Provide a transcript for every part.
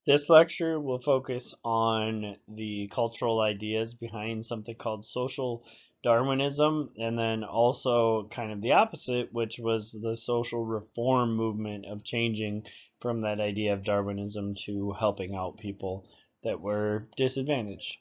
This lecture will focus on the cultural ideas behind something called social Darwinism, and then also kind of the opposite, which was the social reform movement of changing from that idea of Darwinism to helping out people that were disadvantaged.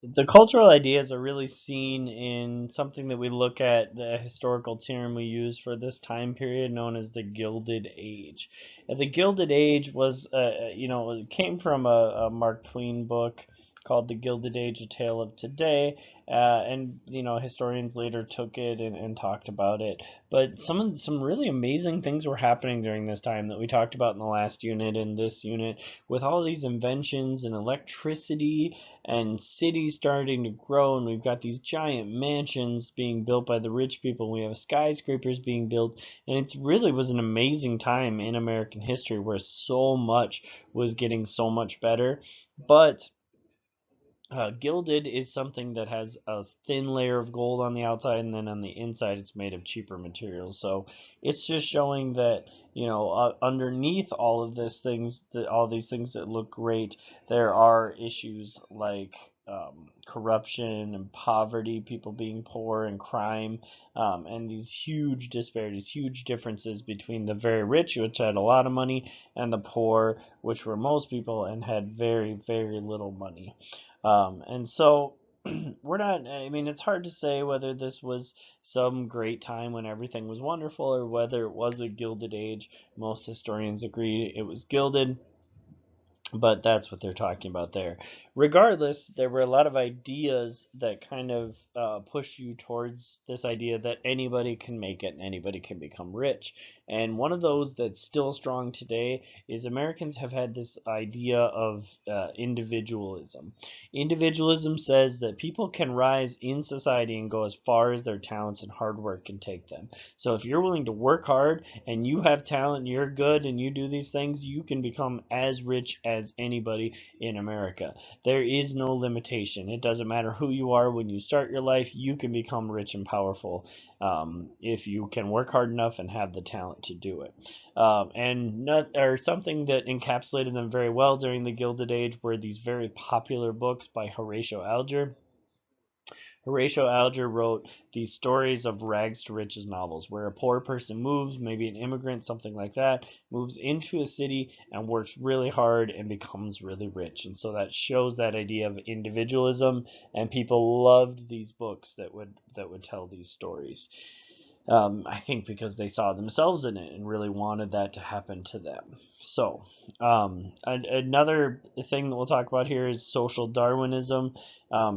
The cultural ideas are really seen in something that we look at, the historical term we use for this time period known as the Gilded Age. And the Gilded Age was, it came from a Mark Twain book called The Gilded Age, A Tale of Today, and historians later took it and talked about it. But some really amazing things were happening during this time that we talked about in the last unit and this unit, with all these inventions and electricity and cities starting to grow, and we've got these giant mansions being built by the rich people. We have skyscrapers being built, and it really was an amazing time in American history where so much was getting so much better. But gilded is something that has a thin layer of gold on the outside, and then on the inside it's made of cheaper materials. So it's just showing that underneath all of this things, all these things that look great, there are issues like corruption and poverty, people being poor, and crime, and these huge disparities, huge differences between the very rich, which had a lot of money, and the poor, which were most people and had very, very little money. And so we're not, I mean, it's hard to say whether this was some great time when everything was wonderful or whether it was a gilded age. Most historians agree it was gilded, but that's what they're talking about there. Regardless, there were a lot of ideas that kind of push you towards this idea that anybody can make it and anybody can become rich. And one of those that's still strong today is Americans have had this idea of individualism. Individualism says that people can rise in society and go as far as their talents and hard work can take them. So if you're willing to work hard and you have talent, you're good, and you do these things, you can become as rich as anybody in America. There is no limitation. It doesn't matter who you are when you start your life, you can become rich and powerful if you can work hard enough and have the talent to do it. Or something that encapsulated them very well during the Gilded Age were these very popular books by Horatio Alger. Horatio Alger wrote these stories of rags to riches novels, where a poor person moves, maybe an immigrant, something like that, moves into a city and works really hard and becomes really rich. And so that shows that idea of individualism, and people loved these books that would tell these stories. I think because they saw themselves in it and really wanted that to happen to them. So, another thing that we'll talk about here is social Darwinism.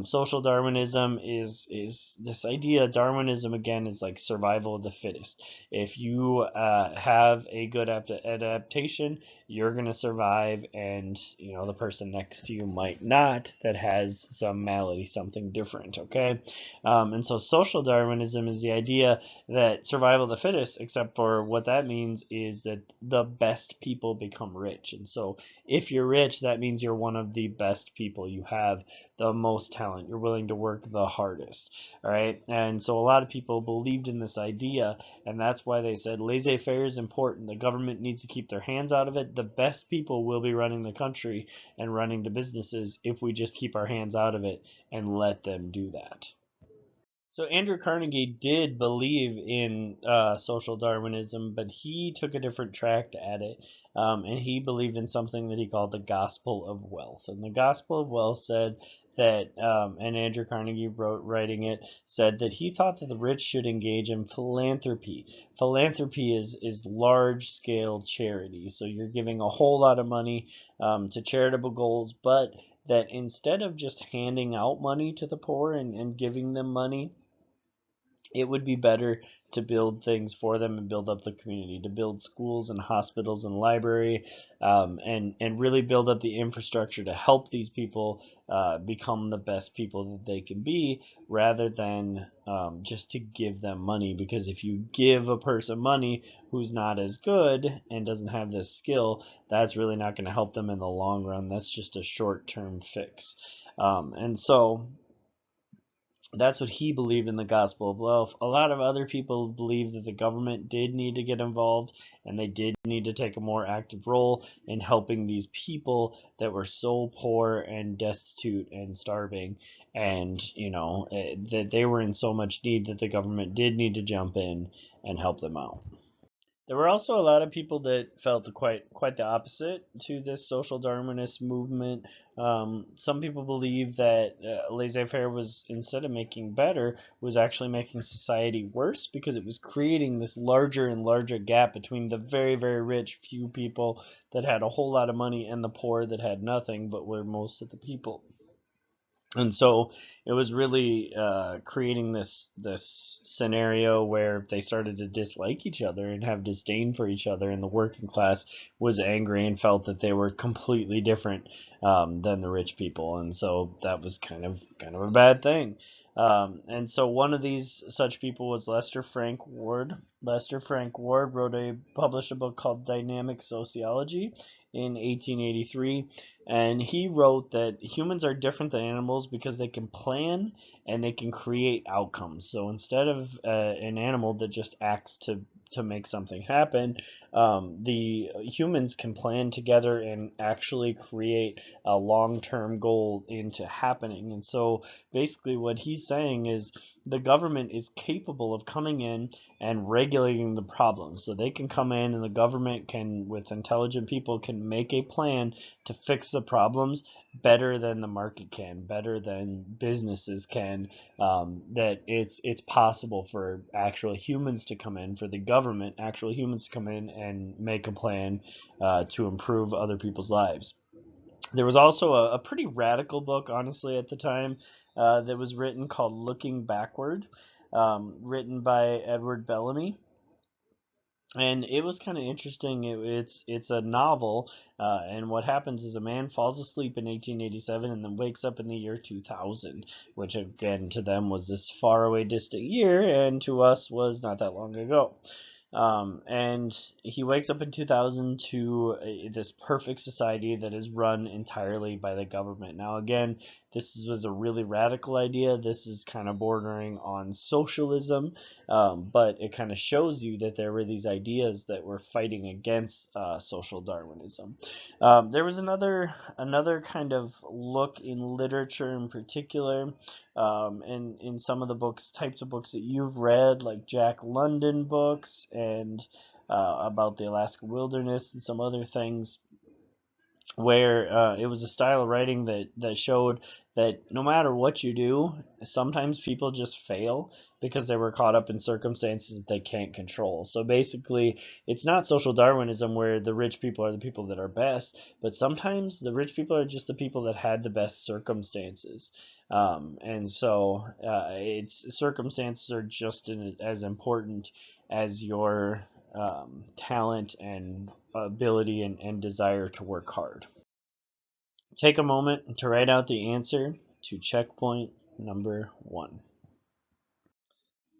Social Darwinism is this idea. Darwinism again is like survival of the fittest. If you have a good adaptation, you're gonna survive, and the person next to you might not. That has some malady, something different. Okay, and so social Darwinism is the idea that survival of the fittest, except for what that means is that the best people become rich. And so if you're rich, that means you're one of the best people. You have the most talent. You're willing to work the hardest. All right. And so a lot of people believed in this idea, and that's why they said laissez-faire is important. The government needs to keep their hands out of it. The best people will be running the country and running the businesses if we just keep our hands out of it and let them do that. So Andrew Carnegie did believe in social Darwinism, but he took a different track at it, and he believed in something that he called the gospel of wealth. And the gospel of wealth said that, and Andrew Carnegie writing it, said that he thought that the rich should engage in philanthropy. Philanthropy is large scale charity, so you're giving a whole lot of money to charitable goals, but that instead of just handing out money to the poor and giving them money, it would be better to build things for them and build up the community, to build schools and hospitals and library, and really build up the infrastructure to help these people become the best people that they can be, rather than just to give them money. Because if you give a person money who's not as good and doesn't have this skill, that's really not going to help them in the long run. That's just a short-term fix. And so That's what he believed in the gospel of wealth. A lot of other people believe that the government did need to get involved and they did need to take a more active role in helping these people that were so poor and destitute and starving, and that they were in so much need that the government did need to jump in and help them out. There were also a lot of people that felt quite the opposite to this social Darwinist movement. Some people believe that laissez-faire was, instead of making better, was actually making society worse, because it was creating this larger and larger gap between the very, very rich few people that had a whole lot of money and the poor that had nothing but were most of the people. And so it was really creating this scenario where they started to dislike each other and have disdain for each other, and the working class was angry and felt that they were completely different than the rich people, and so that was kind of a bad thing. And so one of these such people was Lester Frank Ward. Lester Frank Ward published a book called Dynamic Sociology in 1883, and he wrote that humans are different than animals because they can plan and they can create outcomes. So instead of an animal that just acts to make something happen, the humans can plan together and actually create a long-term goal into happening. And so basically what he's saying is the government is capable of coming in and regulating the problem. So they can come in and the government can, with intelligent people, can make a plan to fix the problems better than the market can, better than businesses can. That it's possible for actual humans to come in, for the government, actual humans to come in and make a plan to improve other people's lives. There was also a pretty radical book, honestly, at the time, that was written called Looking Backward, written by Edward Bellamy, and it was kind of interesting. It's a novel, and what happens is a man falls asleep in 1887 and then wakes up in the year 2000, which again to them was this faraway distant year, and to us was not that long ago. And he wakes up in 2000 to this perfect society that is run entirely by the government. Now, again, was a really radical idea. This is kind of bordering on socialism, but it kind of shows you that there were these ideas that were fighting against social Darwinism. There was another kind of look in literature in particular, and in some of the types of books that you've read, like Jack London books and about the Alaska wilderness and some other things, where it was a style of writing that showed that no matter what you do, sometimes people just fail because they were caught up in circumstances that they can't control. So basically, it's not social Darwinism where the rich people are the people that are best, but sometimes the rich people are just the people that had the best circumstances. And so it's circumstances are just as important as your talent and ability and desire to work hard. Take a moment to write out the answer to checkpoint number 1.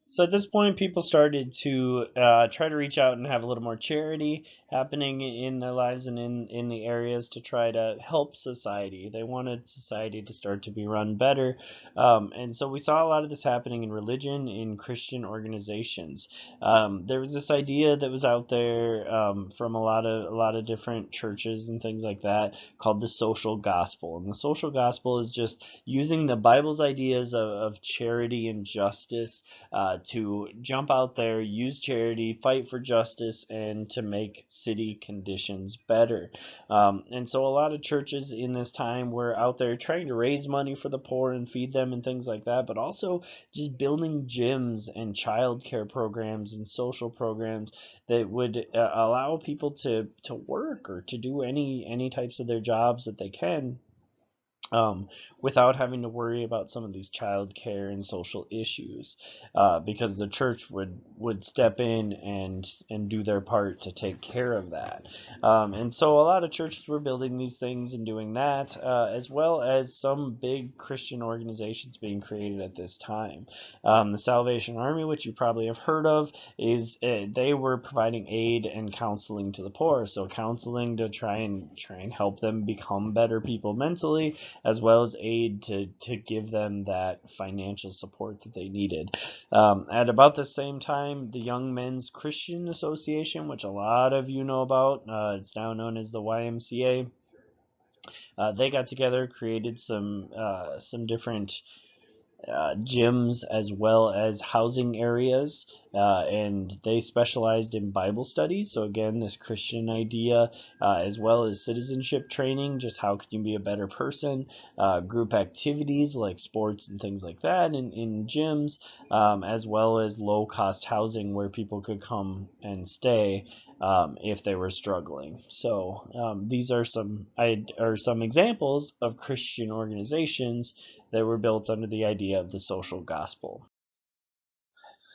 So at this point, people started to try to reach out and have a little more charity happening in their lives and in the areas to try to help society. They wanted society to start to be run better. And so we saw a lot of this happening in religion, in Christian organizations. There was this idea that was out there from a lot of different churches and things like that called the social gospel. And the social gospel is just using the Bible's ideas of charity and justice to jump out there, use charity, fight for justice, and to make city conditions better. And so a lot of churches in this time were out there trying to raise money for the poor and feed them and things like that, but also just building gyms and child care programs and social programs that would allow people to work or to do any types of their jobs that they can, without having to worry about some of these child care and social issues, because the church would step in and do their part to take care of that. And so a lot of churches were building these things and doing that, as well as some big Christian organizations being created at this time. The Salvation Army, which you probably have heard of, is they were providing aid and counseling to the poor. So counseling to try and help them become better people mentally, as well as aid to give them that financial support that they needed. At about the same time, the Young Men's Christian Association, which a lot of you know about, it's now known as the YMCA. They got together, created some different gyms as well as housing areas, and they specialized in Bible studies. So again, this Christian idea, as well as citizenship training, just how can you be a better person, group activities like sports and things like that in gyms, as well as low-cost housing where people could come and stay if they were struggling. So these are some examples of Christian organizations that were built under the idea of the social gospel.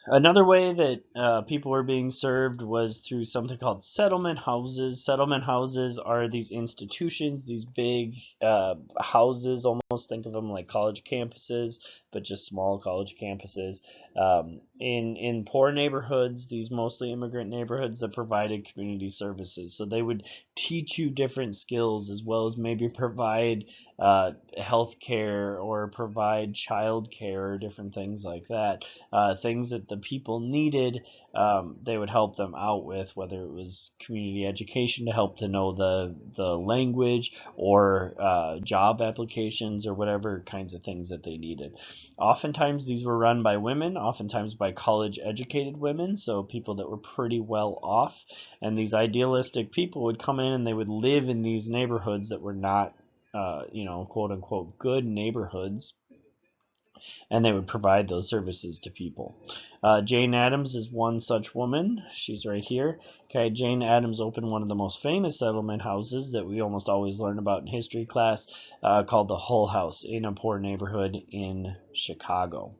Another way that people were being served was through something called settlement houses. Settlement houses are these institutions, these big houses, almost think of them like college campuses, but just small college campuses in poor neighborhoods, these mostly immigrant neighborhoods that provided community services. So they would teach you different skills as well as maybe provide health care or provide child care or different things like that. Things that the people needed, they would help them out with, whether it was community education to help to know the language or job applications or whatever kinds of things that they needed. Oftentimes these were run by women, oftentimes by college educated women, so people that were pretty well off. And these idealistic people would come in and they would live in these neighborhoods that were not quote unquote good neighborhoods, and they would provide those services to people. Jane Addams is one such woman. She's right here. Okay, Jane Addams opened one of the most famous settlement houses that we almost always learn about in history class, called the Hull House in a poor neighborhood in Chicago.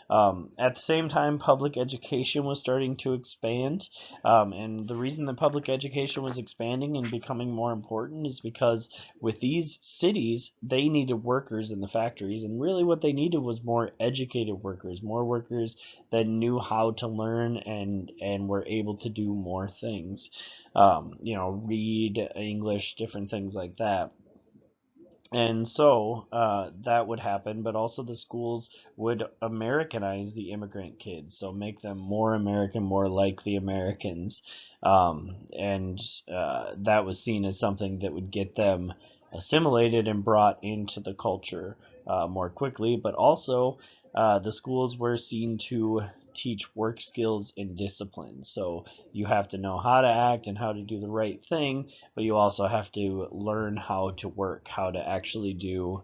At the same time, public education was starting to expand, and the reason that public education was expanding and becoming more important is because with these cities, they needed workers in the factories, and really what they needed was more educated workers, more workers that knew how to learn and were able to do more things, read English, different things like that. And so that would happen, but also the schools would Americanize the immigrant kids, so make them more American, more like the Americans. And that was seen as something that would get them assimilated and brought into the culture more quickly, but also the schools were seen to teach work skills and discipline. So you have to know how to act and how to do the right thing, but you also have to learn how to work, how to actually do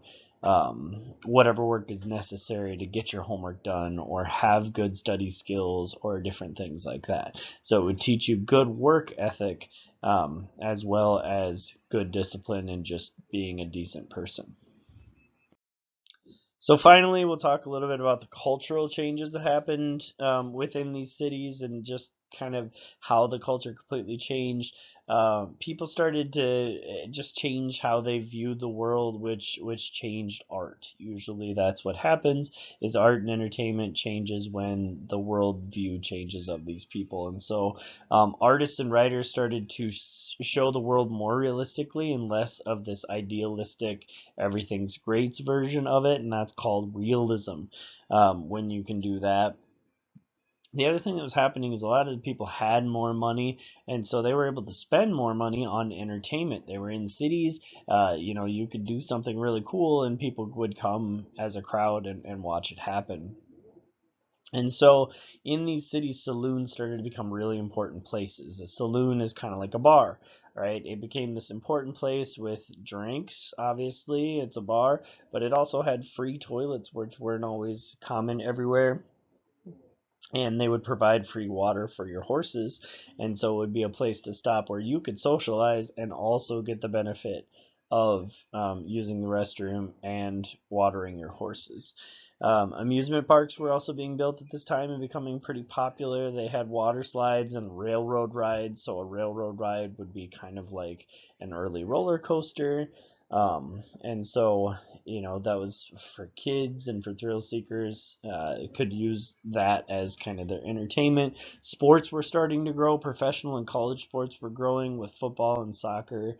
whatever work is necessary to get your homework done or have good study skills or different things like that. So it would teach you good work ethic as well as good discipline and just being a decent person. So finally, we'll talk a little bit about the cultural changes that happened within these cities and just kind of how the culture completely changed. People started to just change how they viewed the world, which changed art. Usually, that's what happens: is art and entertainment changes when the world view changes of these people. And so, artists and writers started to show the world more realistically and less of this idealistic everything's great version of it, and that's called realism. When you can do that, the other thing that was happening is a lot of the people had more money, and so they were able to spend more money on entertainment. They were in cities, you could do something really cool, and people would come as a crowd and watch it happen. And so in these cities, saloons started to become really important places. A saloon is kind of like a bar, right? It became this important place with drinks, obviously, it's a bar, but it also had free toilets, which weren't always common everywhere. And they would provide free water for your horses. And so it would be a place to stop where you could socialize and also get the benefit of using the restroom and watering your horses. Amusement parks were also being built at this time and becoming pretty popular. They had water slides and railroad rides. So a railroad ride would be kind of like an early roller coaster. And so, that was for kids and for thrill seekers. Could use that as kind of their entertainment. Sports were starting to grow. Professional and college sports were growing with football and soccer,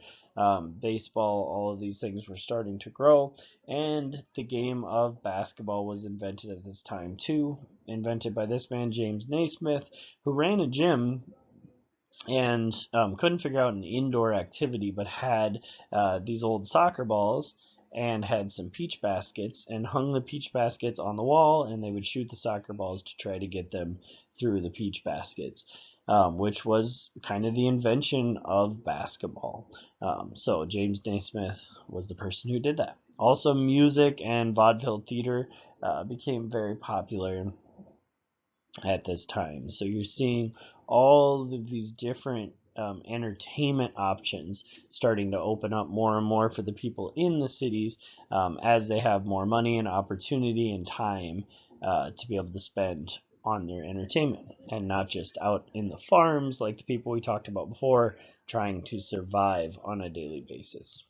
baseball. All of these things were starting to grow. And the game of basketball was invented at this time too, invented by this man, James Naismith, who ran a gym and couldn't figure out an indoor activity, but had these old soccer balls and had some peach baskets and hung the peach baskets on the wall, and they would shoot the soccer balls to try to get them through the peach baskets, which was kind of the invention of basketball. So James Naismith was the person who did that. Also, music and vaudeville theater became very popular at this time. So you're seeing all of these different entertainment options starting to open up more and more for the people in the cities, as they have more money and opportunity and time to be able to spend on their entertainment, and not just out in the farms like the people we talked about before, trying to survive on a daily basis.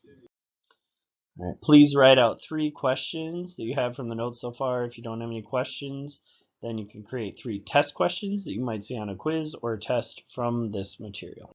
All right, please write out 3 questions that you have from the notes so far. If you don't have any questions, then you can create 3 test questions that you might see on a quiz or a test from this material.